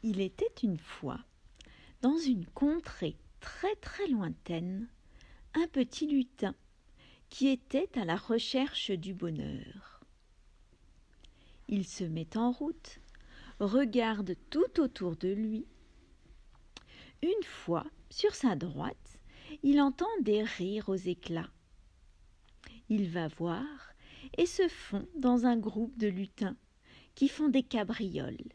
Il était une fois, dans une contrée très lointaine, un petit lutin qui était à la recherche du bonheur. Il se met en route, regarde tout autour de lui. Une fois, sur sa droite, il entend des rires aux éclats. Il va voir et se fond dans un groupe de lutins qui font des cabrioles.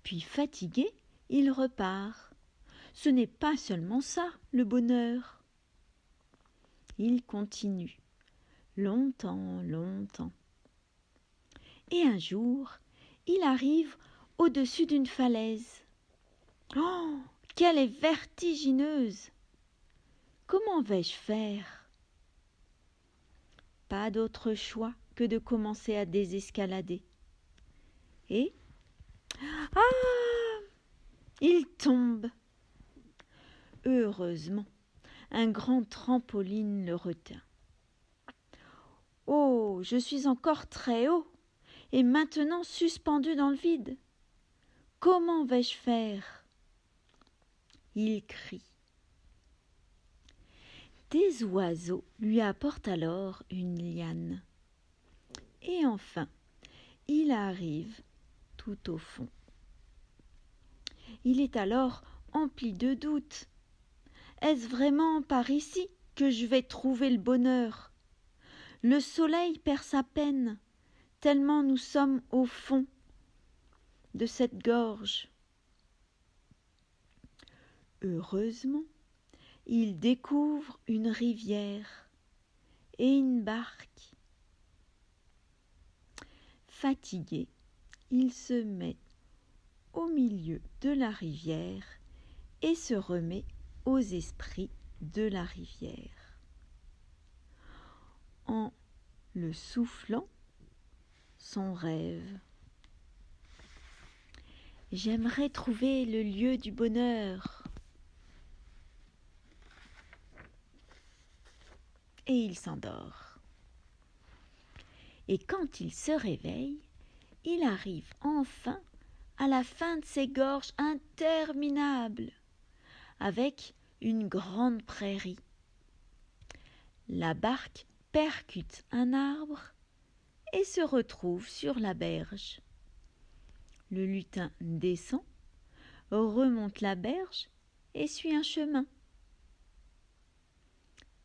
Puis fatigué, il repart. Ce n'est pas seulement ça, le bonheur. Il continue, longtemps. Et un jour, il arrive au-dessus d'une falaise. Oh, qu'elle est vertigineuse! Comment vais-je faire? Pas d'autre choix que de commencer à désescalader. Et il tombe. Heureusement, un grand trampoline le retint. Oh, je suis encore très haut et maintenant suspendu dans le vide. Comment vais-je faire? Il crie. Des oiseaux lui apportent alors une liane. Et enfin, il arrive tout au fond. Il est alors empli de doutes. Est-ce vraiment par ici que je vais trouver le bonheur? Le soleil perd sa peine, tellement nous sommes au fond de cette gorge. Heureusement, il découvre une rivière et une barque. Fatigué, il se met au milieu de la rivière et se remet aux esprits de la rivière. En le soufflant son rêve. J'aimerais trouver le lieu du bonheur. Et il s'endort. Et quand il se réveille, il arrive enfin à la fin de ces gorges interminables, avec une grande prairie. La barque percute un arbre et se retrouve sur la berge. Le lutin descend, remonte la berge et suit un chemin.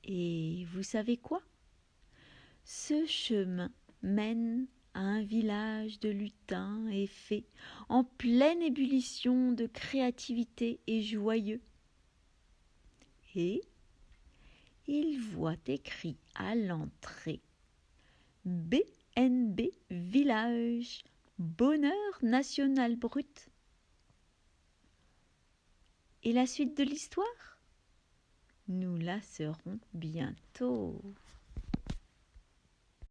Et vous savez quoi? Ce chemin mène à un village de lutins et fées en pleine ébullition de créativité et joyeux. Et il voit écrit à l'entrée BNB Village, Bonheur National Brut. Et la suite de l'histoire? Nous la saurons bientôt.